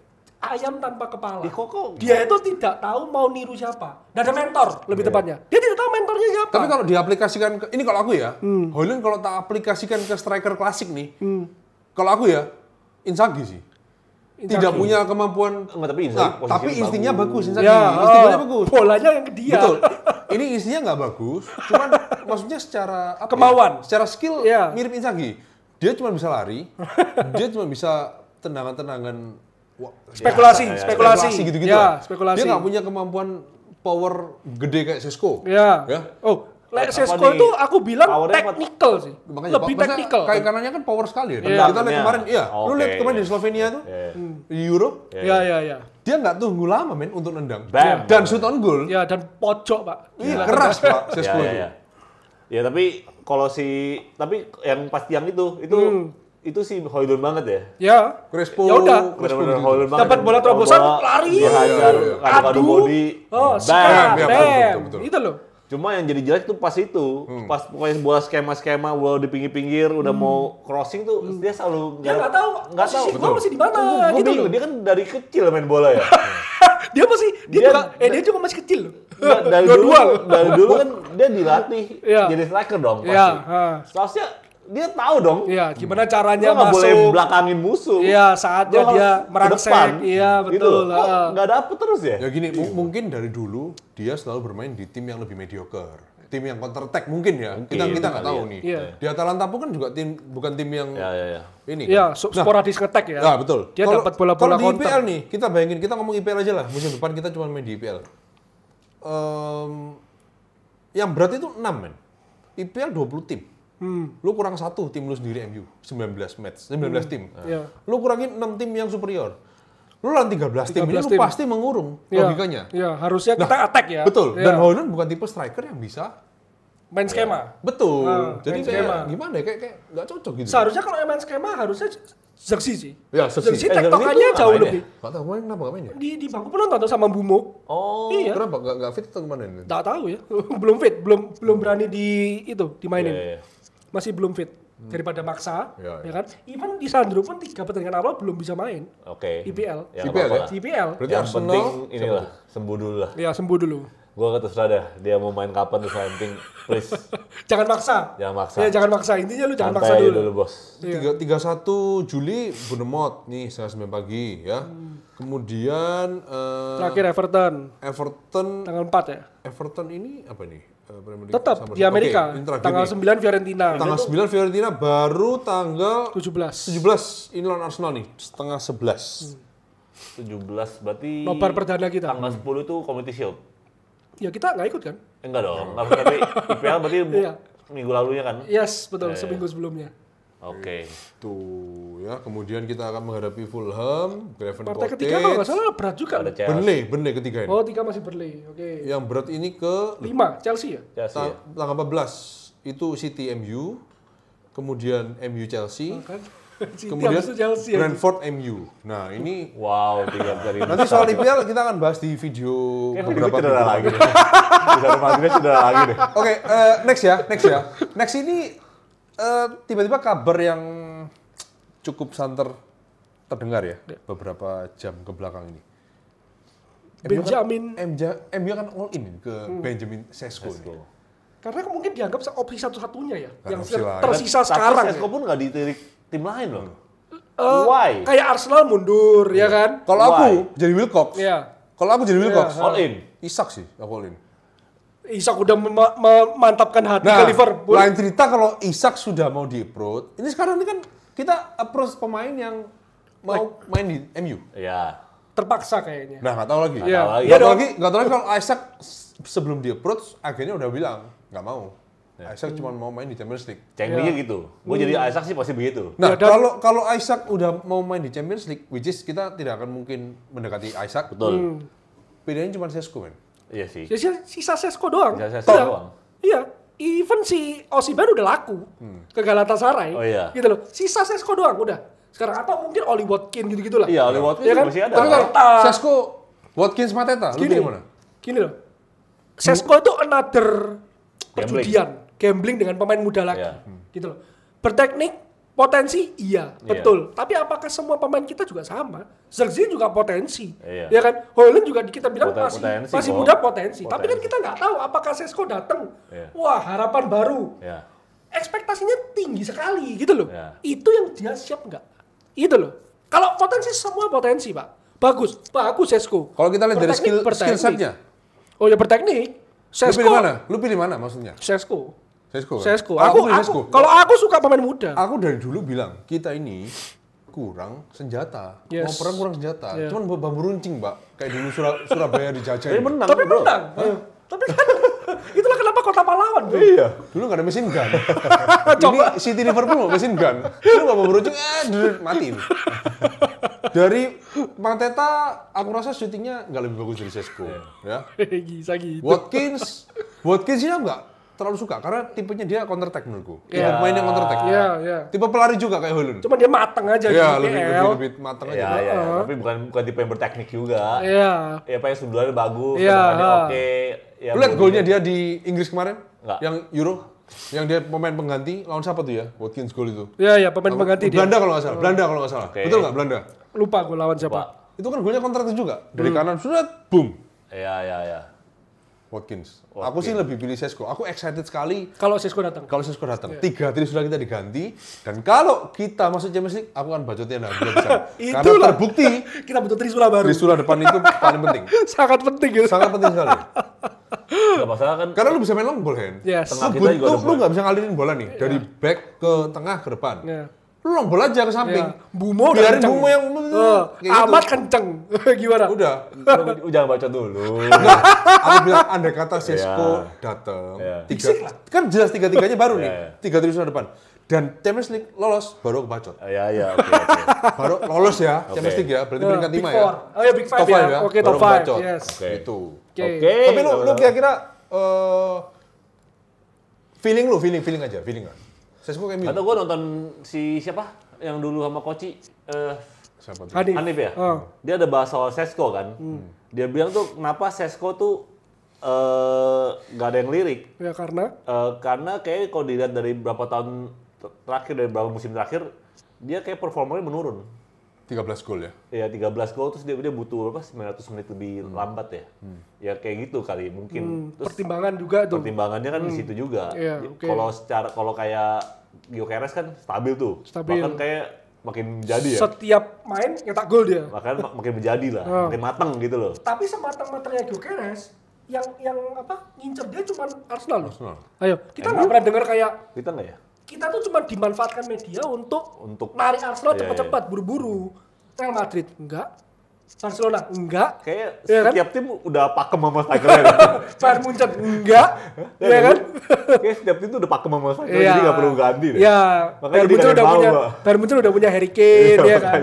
ayam tanpa kepala. Kok Dia itu tidak tahu mau niru siapa. Nggak ada mentor lebih tepatnya. Dia tidak tahu mentornya siapa. Tapi kalau diaplikasikan ke, ini kalau aku ya, Højlund kalau tak aplikasikan ke striker klasik nih, kalau aku ya, Inzaghi sih. Tidak punya kemampuan. Enggak, tapi Tapi instingnya bagus, Inzaghi. ya, Instingnya bagus. Bolanya yang ke dia. Betul. Ini instingnya nggak bagus, cuman maksudnya secara apa ya? Kemauan. Secara skill Iya. mirip Inzaghi. Dia cuma bisa lari, dia cuma bisa tendangan-tendangan Spekulasi gitu-gitu. Ya, lah. spekulasi. Dia nggak punya kemampuan power gede kayak Sesko. Ya. Ya. Oh, Apa Sesko nih? itu aku bilang Powernya apa? technical sih. Makanya Lebih maksudnya technical. Kayak kanannya kan power sekali ya. Iya. Kita lihat Tendangannya. kemarin, iya. Lu lihat Oke. kemarin di Slovenia tuh, di Euro, Ya. dia nggak tunggu lama men untuk nendang. Bam. Dan shoot on goal. Ya, dan pojok, Pak. Iya, keras Pak Sesko Ya, itu. ya. Ya tapi kalau tapi yang pasti yang itu si Højlund banget ya. Ya. Crespo. Ya udah. Benar-benar gitu. Højlund banget. Dapat bola terobosan, Coba lari. Dihajar, adu body. Oh, bam. sekarang, Bam, bam. betul. Itu loh. Cuma yang jadi jelek tuh pas itu, pas pokoknya bola skema-skema, bola di pinggir-pinggir, udah mau crossing tuh, dia selalu Dia nggak tahu nggak tahu. posisi gua masih di mana Gua gitu bingung, loh. dia kan dari kecil main bola ya. Dia juga masih kecil loh. Nggak, dari dulu kan dia dilatih Iya. jadi striker dong pasti. Iya, Seharusnya dia tahu dong. Iya, gimana caranya Dia nggak boleh masuk. belakangin musuh. Iya, saatnya Dia dia harus ke merangsek. depan. Iya, Gitu betul. loh. Kok nggak dapet terus ya? Ya gini, mungkin dari dulu dia selalu bermain di tim yang lebih mediocre. Tim yang counter attack mungkin ya. Mungkin, Kita nggak kali tahu ya. nih. Iya. Di Atalanta pun kan juga bukan tim yang Ya. ini. Iya, kan. sporadis ngetek ya. Nah, betul. Dia Kalau- dapat bola-bola Kalau di counter. IPL nih, kita bayangin, kita ngomong IPL aja lah. Musim depan kita cuma main di IPL. Yang berat itu 6 men. IPL 20 tim. Lu kurang satu tim lu sendiri MU. 19 match, 19 tim. Iya. Lu kurangin 6 tim yang superior. Lu lawan 13 tim, ini 13 lu tim. pasti mengurung Iya. logikanya. Iya, harusnya kita attack ya. Betul. Iya. Dan Højlund bukan tipe striker yang bisa. Main skema. Betul. main Jadi skema. kayak gimana ya? Kayak nggak cocok gitu. Seharusnya kalau main skema harusnya Zexi sih. Ya, Zexi. Zexi Zexi tektokannya itu jauh ngapain lebih. Nggak tahu kemarin kenapa nggak main ya? Di bangku penonton tuh sama Bumo. Oh. Iya. Kenapa nggak fit atau gimana ini? Nggak tahu ya. Belum fit, belum berani dimainin. Iya. Masih belum fit. Daripada maksa, Iya, ya kan? Even di Sandro pun 3 pertandingan awal belum bisa main. Oke. IPL. Ya, nggak IPL apa-apa ya? lah. Di IPL. Berarti Yang Arsenal penting inilah sembuh dulu lah. Ya sembuh dulu. Gua terserah dah dia mau main kapan terus yang penting please Jangan maksa. jangan maksa. Ya jangan maksa. Intinya lu jangan maksa Santai dulu. dulu bos. 31 Juli Bournemouth nih 9 pagi ya. Kemudian Terakhir Everton Everton tanggal 4 ya. Everton ini apa nih? Premier League Tetap sama- di Amerika. Oke, ini terakhir Tanggal nih. 9 Fiorentina. Tanggal 9 Fiorentina baru tanggal 17. 17 ini lawan Arsenal nih, setengah 11. 17 berarti Nobar perdana kita. tanggal 10 itu Community Shield. Ya kita nggak ikut kan? Enggak dong. Tapi IPL berarti Iya. minggu lalunya kan. Yes, betul. Seminggu sebelumnya. Oke. Tuh ya, kemudian kita akan menghadapi Fulham, Craven Partai Cottage. ketiga kalau nggak salah berat juga. Ada Chelsea. Burnley ketiga ini. Oh, 3 masih Burnley. Oke. Yang berat ini ke 5 Chelsea ya? Chelsea ya. tanggal 14 itu City MU, kemudian MU Chelsea, Kan? City kemudian habis itu Chelsea. Brentford MU. Nah, ini Wow, 3 dari nanti soal IPL kita akan bahas di video Kayak beberapa cedera video lagi. Bisa Madrid cedera lagi deh. Oke, next ya. Next ini tiba-tiba kabar yang cukup santer terdengar ya beberapa jam ke belakang ini. Benjamin. MU kan all in ke Benjamin Sesko. Karena mungkin dianggap opsi satu-satunya ya, Gak yang opsi lain. tersisa Tapi sekarang. Sesko Ya. pun nggak ditirik tim lain loh. Why? Kayak Arsenal mundur, ya kan? Kalau aku Why? jadi Wilcox. Iya. Kalau aku jadi Wilcox. All in. Isak sih, aku all in. Isak udah memantapkan hati Nah, ke Liverpool. lain cerita kalau Isak sudah mau di-approach. Ini sekarang ini kan kita approach pemain yang mau main di MU. Iya. Terpaksa kayaknya. Nah, nggak tahu lagi. Iya. Nggak tahu lagi. Nggak tahu lagi kalau Isak sebelum di-approach, akhirnya udah bilang nggak mau. Isaac cuma mau main di Champions League. Cengkingnya gitu. Gue jadi Isaac sih pasti begitu. Nah, Ya, dan- kalau Isaac udah mau main di Champions League, which is kita tidak akan mungkin mendekati Isaac. Betul. Pilihannya cuma Sesko, men. Iya sih. Sisa Sesko doang. Sisa Sesko Iya. doang. Iya. Even si Osimhen udah laku ke Galatasaray. Oh, iya. Gitu loh. Sisa Sesko doang udah. Sekarang atau mungkin Oli Watkins gitu-gitu lah. Iya, Oli Watkins Iya kan? masih ada. Tapi kalau Sesko, Watkins, Mateta, lu pilih mana? Gini loh. Sesko itu another perjudian, gambling dengan pemain muda lagi. Iya. Gitu loh. Berteknik, potensi, iya, betul. Tapi apakah semua pemain kita juga sama? Zirkzee juga potensi. Iya. Ya kan? Haaland juga kita bilang Potensi masih kok. muda potensi. Tapi kan Potensi. kita nggak tahu apakah Sesko datang. Iya. Wah, harapan baru. Iya. Ekspektasinya tinggi sekali gitu loh. Iya. Itu yang dia siap nggak? Itu loh. Kalau potensi semua potensi, Pak. Bagus Sesko. Kalau kita lihat dari skill Berteknik. setnya, Oh ya berteknik. lu Sesko. pilih mana? Lu pilih mana maksudnya? Sesko. Sesko. Kan? Sesko. Kalau Aku pilih Sesko. kalau aku suka pemain muda. Aku dari dulu bilang kita ini kurang senjata. Yes. Mau perang kurang senjata. Yeah. Cuman bambu runcing, Mbak. Kayak dulu Surabaya dijajah. Tapi ini. menang, Tapi bro. menang. Tapi kan itulah kenapa kota pahlawan, Bro. Iya. Dulu nggak ada mesin gun. Coba. Ini City Liverpool mau mesin gun. Lu bambu runcing, mati ini. Dari Mateta, aku rasa syutingnya nggak lebih bagus dari Sesko. Ya. Bisa gitu. Watkins ini aku nggak terlalu suka karena tipenya dia counter attack menurutku. Tipe Iya. pemain yang counter attack. Iya, iya. Tipe pelari juga kayak Haaland. Cuman dia mateng aja Iya, di IPL. lebih matang aja. Iya, iya. Tapi bukan tipe yang berteknik juga. Iya. Ya, apa yang sebenarnya bagus, Iya. tendangannya oke. Ya, Lu lihat golnya dia di Inggris kemarin? Nggak. Yang Euro? Yang dia pemain pengganti, lawan siapa tuh ya? Watkins gol itu. Iya, iya, pemain pengganti dia. Belanda kalau nggak salah. Belanda kalau nggak salah. Oke. Betul nggak Belanda? Lupa gue lawan siapa. Pak. Itu kan golnya counter attack juga. Dari kanan, sudah, boom. Iya, iya, iya. Watkins. Aku sih lebih pilih Sesko. Aku excited sekali Kalau Sesko datang. kalau Sesko datang. 3 tri sudah kita diganti. Dan kalau kita masuk Champions League, aku akan bacotin habis bisa. Karena Itulah. terbukti Kita butuh Trisula baru. Trisula depan itu paling penting. Sangat penting gitu. Sangat penting sekali. Gak masalah kan. Karena lu bisa main long ball, Hen. Yes. Tengah Lu kita juga lu nggak bisa ngalirin bola nih dari back ke tengah ke depan. Iya. Lu long bola aja ke samping. Iya. Bumo udah Biarin kenceng. Bumo yang kayak gitu. Amat kenceng. Gimana? Udah. Lu jangan baca dulu. Enggak, aku bilang andai kata Sesko datang, Iya. kan jelas tiga-tiganya baru nih, Iya. 3 tri sudah depan. Dan Champions League lolos baru kebacot. Iya, iya, oke, oke. Baru lolos ya, Champions League ya, berarti peringkat Big 5 ya. Four. Oh ya Big Five Top five ya. Oke, top baru 5. kebacot. Yes. Oke. Itu. Oke. Oke. Tapi lu kira-kira feeling aja, feeling kan. Sesko kayak Atau gue nonton si siapa yang dulu sama Koci siapa tuh? Hanif. Hanif ya? Oh. Dia ada bahas soal Sesko kan. Dia bilang tuh kenapa Sesko tuh nggak ada yang lirik. Ya karena Karena kayak kalau dilihat dari berapa tahun terakhir, dari beberapa musim terakhir, dia kayak performanya menurun. 13 gol ya. Ya 13 gol terus dia butuh apa 900 menit lebih lambat ya. Ya kayak gitu kali mungkin. Terus pertimbangan juga tuh. pertimbangannya kan di situ juga. Iya, oke. Kalau kayak Gyökeres kan stabil tuh. Stabil. Bahkan kayak makin menjadi ya. Setiap main nyetak gol dia. Bahkan makin menjadi lah, makin matang gitu loh. Tapi sematang-matangnya Gyökeres yang apa ngincer dia cuma Arsenal loh. Arsenal. Ayo, kita nggak pernah dengar kayak Kita nggak ya? kita tuh cuma dimanfaatkan media untuk Untuk narik Arsenal Iya, cepat-cepat, buru-buru. Real Madrid enggak, Barcelona enggak, Kayak Iya kan? setiap tim udah pakem sama strikernya. Bayern Munchen enggak, ya kan? Kayak setiap tim tuh udah pakem sama striker, Iya. jadi nggak perlu ganti deh. Iya, Makanya Bayern dia Munchen nggak udah mau, punya, Mbak. Bayern Munchen udah punya Harry Kane, Iya, ya kan?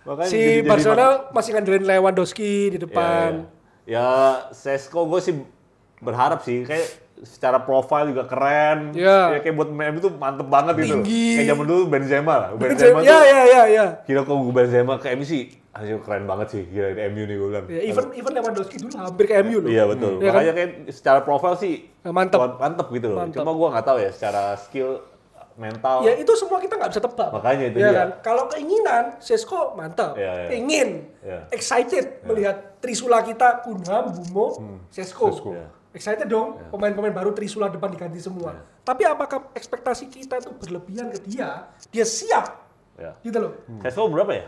makanya Si jadi Barcelona masih ngandelin Lewandowski di Iya, depan. iya. Ya, Sesko gue sih berharap sih kayak secara profile juga keren. Iya. Ya kayak buat MU tuh mantep banget gitu. Tinggi. Kayak zaman dulu Benzema lah. Benzema tuh Ya. gila kok Benzema ke MU sih. Anjir keren banget sih gila di MU nih gue bilang. Ya, even Lewandowski dulu hampir ke MU loh. Iya betul. Iya kan? Makanya kayak secara profile sih Mantep. mantep gitu loh. Mantep. Cuma gue nggak tahu ya secara skill mental. Ya itu semua kita nggak bisa tebak. Makanya itu ya dia. kan? Kalau keinginan, Sesko mantap. Iya. Ingin, excited melihat Trisula kita, Kunham, Bumo, Sesko. Iya. Excited dong, pemain-pemain baru Trisula depan diganti semua. Tapi apakah ekspektasi kita itu berlebihan ke dia? Dia siap, Ya. gitu loh. Sesko berapa ya?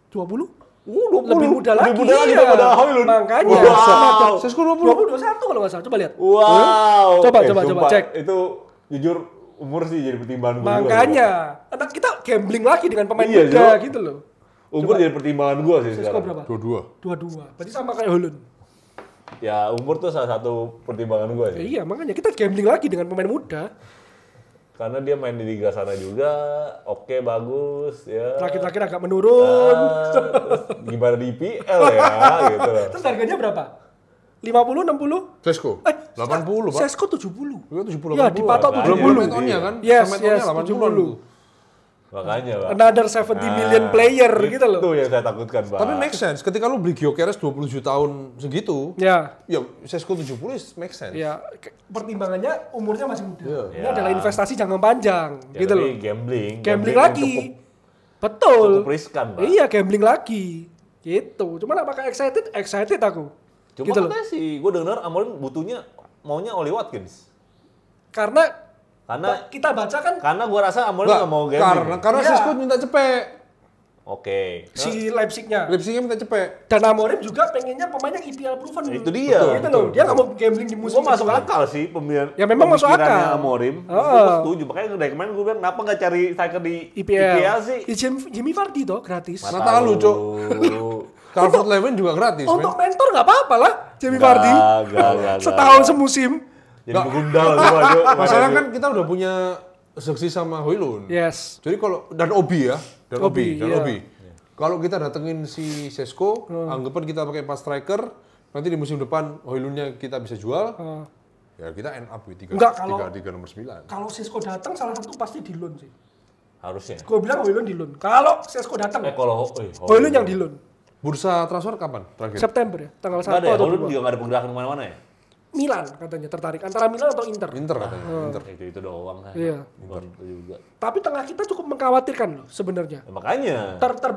20? 20. Lebih muda lagi. Lebih muda lagi iya. daripada Højlund. Makanya. Wow. Sesko 20. 21 kalau nggak salah, coba lihat. Wow. Coba, Eh, coba, sumpah, cek. Itu jujur umur sih jadi pertimbangan gue. Makanya, anak kita gambling lagi dengan pemain Iya, muda Jo. gitu loh. Umur jadi pertimbangan gue sih Sesko sekarang. berapa? 22. 22. Berarti sama kayak Højlund. Ya umur tuh salah satu pertimbangan gue Ya, sih. iya, makanya kita gambling lagi dengan pemain muda. Karena dia main di liga sana juga, oke bagus ya. Terakhir-terakhir agak menurun. Terus gimana di IPL ya gitu loh. Terus harganya berapa? 50, 60? Sesko 80, Pak. Sesko 70. Iya 70 Ya, dipatok 80. 70. Belum mentonnya kan? Yes, Sama mentonnya yes, 80. Makanya Pak. Another 70 million player gitu loh. Itu yang saya takutkan Pak. Tapi make sense. Ketika lu beli Gyökeres 27 tahun segitu, Ya, Sesko 70 make sense. ya pertimbangannya umurnya masih muda. Iya. Ini Ya. adalah investasi jangka panjang Ya, gitu loh. tapi gambling Gambling yang lagi. cukup Betul. riskan Pak. Iya, gambling lagi. Gitu. Cuman apakah excited? Excited aku. Cuma gitu loh. katanya sih, gue denger Amorim maunya Oli Watkins. Karena Karena kita baca kan gue rasa Amorim nggak mau gambling. Karena Iya. Sesko minta cepet. Oke. si Leipzig-nya. Leipzignya minta cepet. Dan Amorim juga pengennya pemain yang IPL proven. Itu dia. Gitu loh. Dia nggak mau gambling di musim Gue masuk kedua. akal sih pemilihan. Ya, memang masuk pemikirannya akal. Amorim. Heeh. Gue setuju. Makanya dari kemarin gue bilang kenapa nggak cari striker di IPL sih? Ya, Jimmy Vardy toh gratis. Mata lu, Cok. Calvert Lewin juga gratis, men. Untuk mentor nggak apa-apa lah Jimmy Vardy. Gak. Setahun semusim. Jadi begundal semua. Cok. Masalah kan kita udah punya seksi sama Højlund. Yes. Jadi kalau dan Obi ya, dan Obi, Obi. iya. Kalau kita datengin si Sesko, anggapan kita pakai 4 striker, nanti di musim depan Højlundnya kita bisa jual, ya kita end up with 3 Enggak, kalau- nomor 9. Kalau Sesko datang salah satu pasti di loan sih. Harusnya. Gue bilang Højlund di loan. Kalau Sesko datang, Kalau Højlund yang di loan. Bursa transfer kapan terakhir? September ya, tanggal Nggak 1 ada ya, atau Holland 2. juga nggak ada pergerakan kemana-mana ya? Milan katanya tertarik antara Milan atau Inter. Inter katanya, Inter. Itu doang kan. Iya. Itu juga. Tapi tengah kita cukup mengkhawatirkan loh sebenarnya. Ya, makanya.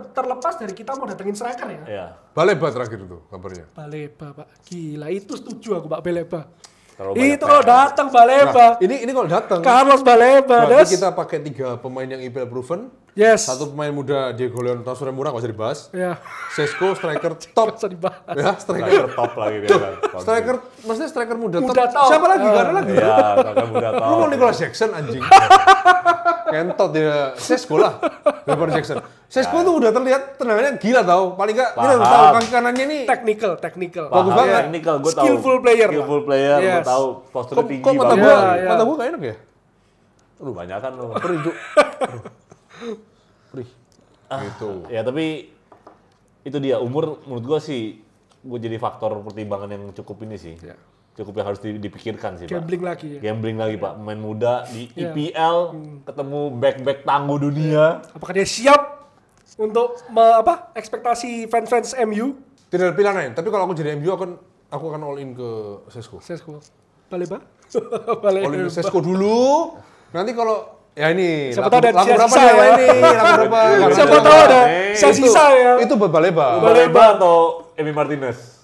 Terlepas dari kita mau datengin striker ya. Ya. Baleba terakhir itu kabarnya. Baleba, Pak. Gila, itu setuju aku, Pak Baleba. Terlalu banyak Itu kalau PR. datang Baleba. Ini kalau datang, Carlos Baleba, berarti Des. kita pakai 3 pemain yang IPL proven, Yes. satu pemain muda Diego Leon transfer murah nggak usah dibahas. Ya. Sesko striker top, Bisa dibahas. ya striker. Striker top lagi dia kan. Striker, maksudnya striker muda, Muda top. top. Siapa lagi? Gak ada lagi. Ya, striker muda top. Lu mau Nicholas Jackson anjing. Kentot dia. Sesko lah daripada Jackson. Sesko tuh udah terlihat tendangannya gila tau. Paling enggak kita udah tahu Paham. kaki kanannya nih. Technical. Bagus Paham, banget. Technical, gue tahu. Skillful player lah. Skillful player, gue Yes. tahu. Posturnya tinggi Kok mata banget. gua, Iya. mata gua gak enak ya? Aduh, banyakan lu. Perih, Cuk. Perih. Gitu. Ya, tapi itu dia. Umur menurut gue sih, gue jadi faktor pertimbangan yang cukup ini sih. Ya. Cukup yang harus dipikirkan sih, Pak. Gambling lagi ya. Gambling lagi, Pak. Pemain muda di Iya. IPL, ketemu back-back tangguh dunia. Apakah dia siap untuk ekspektasi fans MU? Tidak ada pilihan lain. Tapi kalau aku jadi MU aku akan all in ke Sesko. Sesko. Baleba? All in ke Sesko dulu. Nanti kalau ya ini Siapa tahu ada lagu berapa sisa nih ya. ini? Lagu berapa? Siapa tahu ada Itu- sisa ya. Itu buat Baleba. Baleba atau Emi Martinez?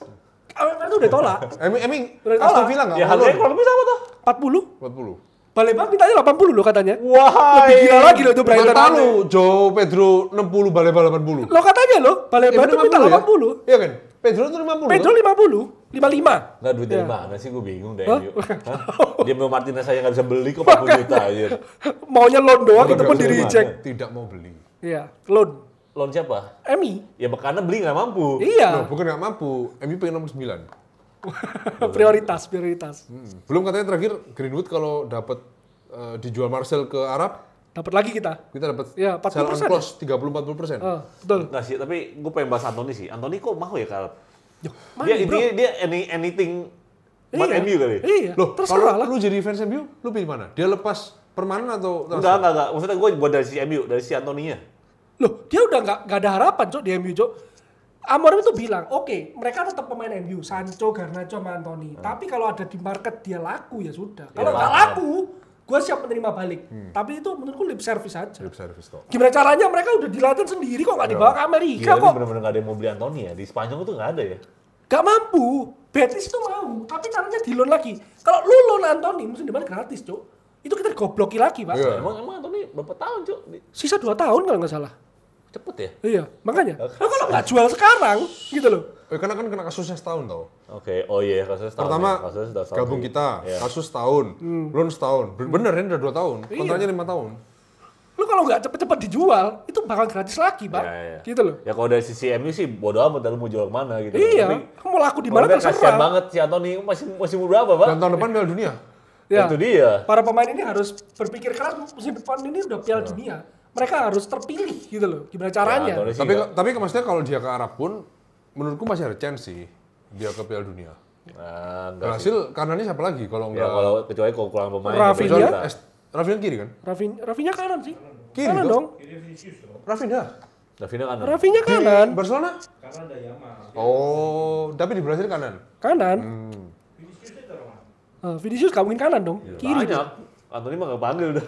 Itu udah tolak. Emi Udah Aston kalah. Villa nggak? Ya harganya kurang lebih sama tuh. 40. 40. Baleba mintanya 80 loh katanya. Wah, Lebih gila lagi loh itu Bukan Brighton. tahu, Joe Pedro 60, Baleba 80. Lo katanya loh, Baleba itu minta 80. Iya kan? Pedro itu 50. Pedro 50, 55. Nggak duit dari Ya. mana sih, gue bingung deh. MU. Hah? Dia mau Martinez saya nggak bisa beli kok 40 juta aja. Maunya loan doang itu Tidak pun bisa di reject. Tidak mau beli. Iya, loan. Loan siapa? Emi. Ya karena beli nggak mampu. Loh, Iya, bukan nggak mampu. MU pengen nomor 9. prioritas. Belum katanya terakhir Greenwood kalau dapat dijual Marcel ke Arab, Dapat lagi kita. kita dapat Ya, 40% sell on clause 30-40%. Betul. Nggak sih, tapi gue pengen bahas Anthony sih. Anthony kok mau ya kalau Mana, dia bro? intinya dia anything Buat MU kali. Iya, Loh, terserah kalau lah. lu jadi fans MU, lu pilih mana? Dia lepas permanen atau Enggak. Maksudnya gue buat dari si MU, dari si Antonia. Loh, dia udah nggak ada harapan, Cok, di MU, Cok. Amorim itu bilang, oke, mereka tetap pemain MU, Sancho, Garnacho, sama Anthony. Tapi kalau ada di market dia laku ya sudah. Kalau nggak laku, gue siap menerima balik. Tapi itu menurutku lip service aja. Lip service toh. Gimana caranya mereka udah dilatih sendiri kok nggak dibawa ke Amerika Gila, ini kok? bener-bener gak ada yang mau beli Anthony ya. Di Spanyol itu gak ada ya. Gak mampu. Betis itu mau, tapi caranya di loan lagi. Kalau lu loan Anthony musim depan gratis, Cok. Itu kita digobloki lagi, Pak. Iya. Emang Anthony berapa tahun, Cuk? Sisa 2 tahun kalau nggak salah. Cepet ya? Iya, makanya. Nah, kalau nggak jual sekarang, gitu loh. Karena kan kena kasusnya setahun tau. Oke, oh iya kasusnya setahun. Pertama, ya. Kasusnya sudah setahun gabung sih. kita, Iya. kasus setahun, loan setahun. Bener ini udah 2 tahun, Iya. kontraknya 5 tahun. Lu kalau nggak cepet-cepet dijual, itu bakal gratis lagi, Pak. Iya. Gitu loh. Ya kalau dari sisi MU sih bodo amat lu mau jual kemana gitu. Iya, Tapi mau laku di mana kasihan terserah. banget si Anthony masih umur berapa, Pak? Dan tahun depan Piala Dunia. Ya. Itu dia. Para pemain ini harus berpikir keras musim depan ini udah Piala Dunia. Mereka harus terpilih gitu loh. Gimana caranya? Anthony sih Tapi maksudnya kalau dia ke Arab pun, menurutku masih ada chance sih dia ke Piala Dunia. Nah, enggak sih. Berhasil karena ini siapa lagi kalau Ya enggak? kalau kecuali kalau kurang pemain. Rafinha? ya berarti kita. Rafinha kiri kan? Rafinha kanan sih. Kiri kanan toh? dong. Rafinha. Rafinha kanan. Rafinha kanan. Di Barcelona? Karena ada Yamal. Oh, tapi di Brasil kanan. Kanan. Vinicius itu orang. Vinicius gak mungkin kanan dong. Kiri. Banyak. Dong. Anthony mah gak panggil udah.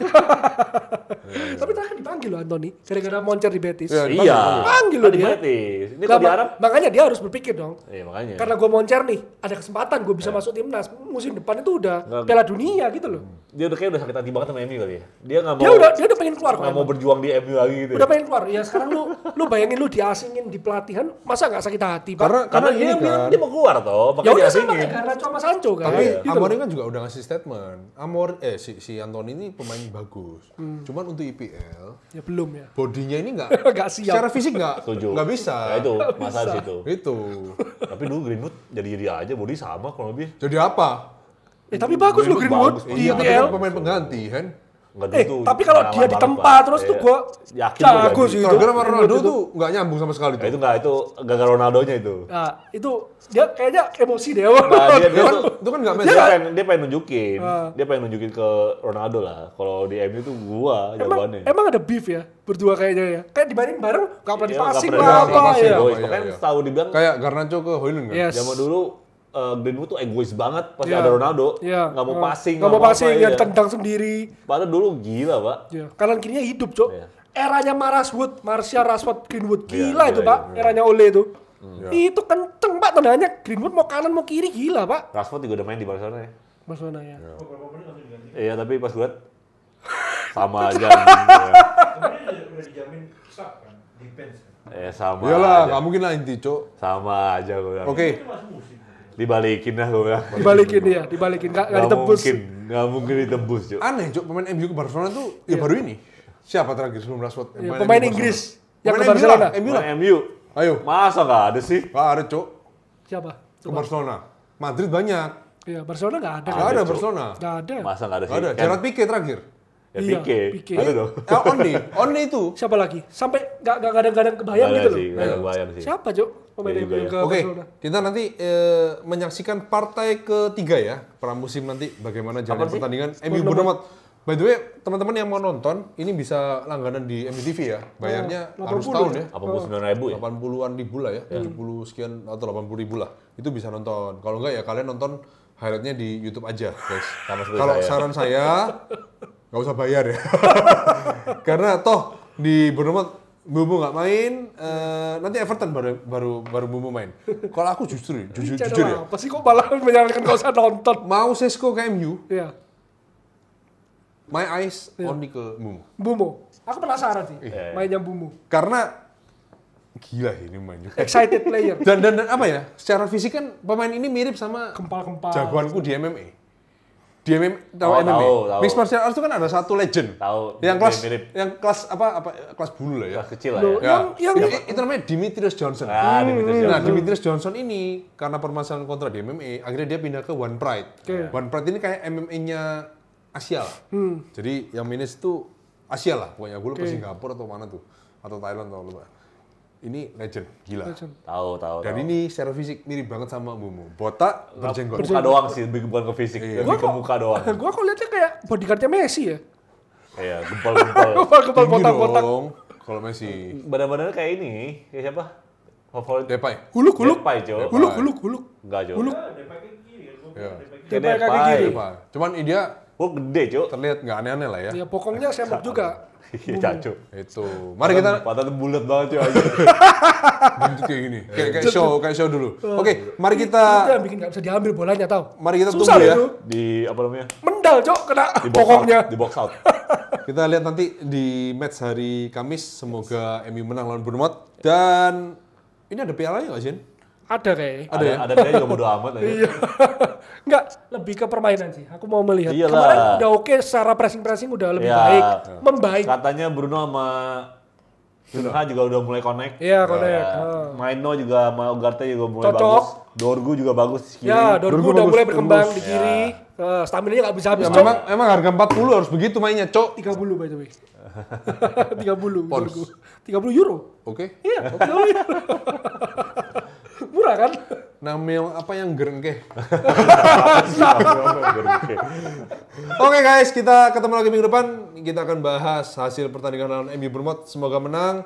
Tapi terakhir dipanggil loh Anthony. Gara-gara moncer di Betis. Iya. Iya. Panggil loh Kan di dia. Betis. Ini Lah, kalau di Arab. makanya dia harus berpikir dong. Iya makanya. Karena gue moncer nih, ada kesempatan gue bisa masuk timnas. Musim depan itu udah Nggak. Piala Dunia gitu loh. Dia udah kayak udah sakit hati banget sama MU kali ya. Dia nggak mau. Dia udah pengen keluar kok. nggak mau emang. berjuang di MU lagi gitu. Udah pengen keluar. Ya sekarang lu bayangin lu diasingin di pelatihan, masa nggak sakit hati, Pak? Karena dia ini bilang kan. dia mau keluar toh, Ya makanya udah sama diasingin. kayak Garnacho sama Sancho kan. Tapi Gitu loh. Amorim kan juga udah ngasih statement. Si Anthony ini pemain bagus. Cuman untuk IPL, Ya belum ya. bodinya ini nggak Nggak siap. secara fisik Setuju. nggak bisa. Ya itu masalah bisa. situ. Itu. Tapi dulu Greenwood jadi aja body sama kurang lebih. Jadi apa? Tapi bagus loh Greenwood bagus. di Iya, tapi IPL. kan pemain pengganti kan. Enggak Tapi kalau dia di tempat terus tuh gue yakin jago sih itu. Gara-gara sama Ronaldo Greenwood itu. tuh nggak nyambung sama sekali Nah, tuh. itu enggak itu gara-gara Ronaldonya itu. Nah, itu dia kayaknya emosi deh. Nah, dia Itu kan, tuh itu kan nggak dia match. pengen nunjukin. Dia pengen nunjukin ke Ronaldo lah. Kalau di MU tuh gua jagoannya. Emang ada beef ya berdua kayaknya ya. Kayak dibanding bareng gak pernah Iya, dipasing nggak lah pernah apa dipasing, ya. oh, Egois. iya, Makanya iya. tahu dibilang Kayak Garnacho ke Hoyland kan. Yes. zaman dulu Greenwood tuh egois banget pas Iya. ada Ronaldo. Iya. Nggak mau passing. Nggak mau passing, apa, ya iya. ditendang sendiri. Padahal dulu gila, Pak. Ya, kanan kirinya hidup, Cok. Iya. Eranya Martial, Rashford, Greenwood. Iya, Gila itu, iya, Pak. iya. Eranya Ole itu. Iya. Itu kenceng, Pak, tendangannya. Greenwood mau kanan, mau kiri, gila, Pak. Rashford juga udah main di Barcelona ya. Barcelona ya. Beberapa menit langsung diganti. Iya, tapi pas gue liat sama aja. Sebenarnya udah dijamin sub kan, defense kan. Sama Iyalah, aja. nggak mungkin lah inti, Cok. Sama aja gue bilang. Oke. Itu masih musim. Dibalikin lah gue bilang. Dibalikin dia, dibalikin. Nggak ditebus. Nggak mungkin ditebus, Cuk. Aneh, Cok, pemain MU ke Barcelona tuh ya baru ini. Siapa terakhir sebelum Rashford? Iya, Main pemain MU ke Inggris Barcelona. yang ke Pemain MU lah, Barcelona. MU lah. Main MU. Ayo, Masa nggak ada sih? Pak ada, Cok, Siapa? ke Barcelona. Madrid banyak. Iya, Barcelona nggak ada. Nggak ada Cok. Barcelona. Nggak ada. Masa nggak ada sih? Nggak ada. Kan- Gerard Pique terakhir. Ya Iya, Pique. Pique. Ada dong. Only itu. Siapa lagi? Sampai nggak kadang-kadang kebayang Nggak gitu ada loh. sih, nggak ada bayang sih. Siapa, Cok? Pemain Iya juga MU ya. ke Oke, Barcelona. kita nanti menyaksikan partai ketiga ya pramusim nanti bagaimana jalannya Kapan sih? pertandingan MU Bournemouth. By the way, teman-teman yang mau nonton ini bisa langganan di MUTV ya. Bayarnya harus 80 tahun ya? ya. 89.000 ya? 80-an ribu lah ya, 70 sekian atau 80 ribu lah. Itu bisa nonton. Kalau enggak ya kalian nonton highlightnya di YouTube aja, guys. Sama seperti Kalau saya. saran saya nggak usah bayar ya. Karena toh di Bournemouth Bumu nggak main, nanti Everton baru Bumu main. Kalau aku justru jujur ya, Apa sih kok malah menyarankan kau usah nonton? mau Sesko ke MU, Iya. my eyes only ke Bumu. Bumo. Aku penasaran sih Iya. mainnya Bumo. Karena gila ini main juga. Excited player. Dan apa ya? Secara fisik kan pemain ini mirip sama Kempal-kempal. jagoanku di MMA. Di MMA, tahu Oh, MMA? tahu. Mixed martial arts itu kan ada satu legend. Tahu, Yang kelas mirip. yang kelas apa kelas bulu lah ya. Kelas kecil lah Loh, ya. Ya, Yang- itu namanya Demetrius Johnson. Ah, Demetrius Nah, Johnson. Demetrius Johnson ini karena permasalahan kontrak di MMA, akhirnya dia pindah ke One Pride. Oke. One Pride ini kayak MMA-nya Asia lah. Jadi yang minus itu Asia lah, pokoknya gue lupa Oke. Singapura atau mana tuh, atau Thailand atau lupa. ini legend, gila. Legend. Tahu. Dan ini secara fisik mirip banget sama Mumu. Botak, berjenggot. Muka doang sih, bukan ke fisik. Lebih ke muka doang. Gua kok liatnya kayak bodyguardnya Messi ya. Iya, gempal-gempal. Gempal-gempal Tinggi botak-botak. dong, kalau Messi. Badan-badannya kayak ini, kayak siapa? Favorit Depay. Huluk. Depay, Cok. Huluk. Enggak, Cok. Huluk. Depay ke kiri kan, gua Iya. bilang Depay ke Depay kaki Depay. kiri. Depay. Cuman dia Oh, gede, Cok. terlihat nggak aneh-aneh lah ya. Ya pokoknya semok juga. Iya, cacu. Itu. Mari kita Patah bulat banget, Cok. aja. bentuk kayak gini. Kayak show dulu. Oke, mari kita Itu yang bikin nggak bisa diambil bolanya tau. mari kita Susah tunggu ya. itu. Di apa namanya? Mendal cok kena Di box pokoknya. out. Di box out. Kita lihat nanti di match hari Kamis. Semoga MU menang lawan Bournemouth. Dan ini ada pialanya nggak, Jin? Ada kayaknya. Ada ya? Ada dia juga bodo amat aja. Iya. Enggak, lebih ke permainan sih. Aku mau melihat. Iyalah. Kemarin udah oke secara pressing udah lebih Iya. baik. Membaik. Katanya Bruno sama Sinha juga udah mulai connect. Iya, connect. Ya, Maino juga sama Ugarte juga mulai Cocok. bagus. Dorgu juga bagus di kiri. Ya, Dorgu Dorgu udah bagus, mulai berkembang bagus. di kiri. Stamina-nya nggak bisa habis, Ya, cok. memang harga 40 harus begitu mainnya, Cok. 30 by the way. 30 Pounds. Dorgu. 30 euro. Oke. Iya, 30 euro. Murah kan? Namanya apa yang gerengkeh? Oke. Oke guys, kita ketemu lagi minggu depan. Kita akan bahas hasil pertandingan lawan MU Bournemouth. Semoga menang.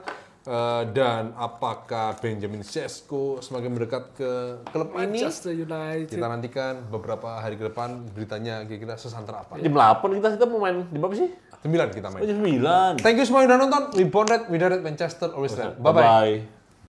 Dan apakah Benjamin Sesko semakin mendekat ke klub ini? Manchester United. Kita nantikan beberapa hari ke depan beritanya kira-kira sesanter apa. Jam 8 kita mau main di berapa sih? 9 kita Oh, main. jam 9. Thank you semua yang udah nonton. We Bond Red, we Red Manchester, always red. Bye-bye. Bye-bye.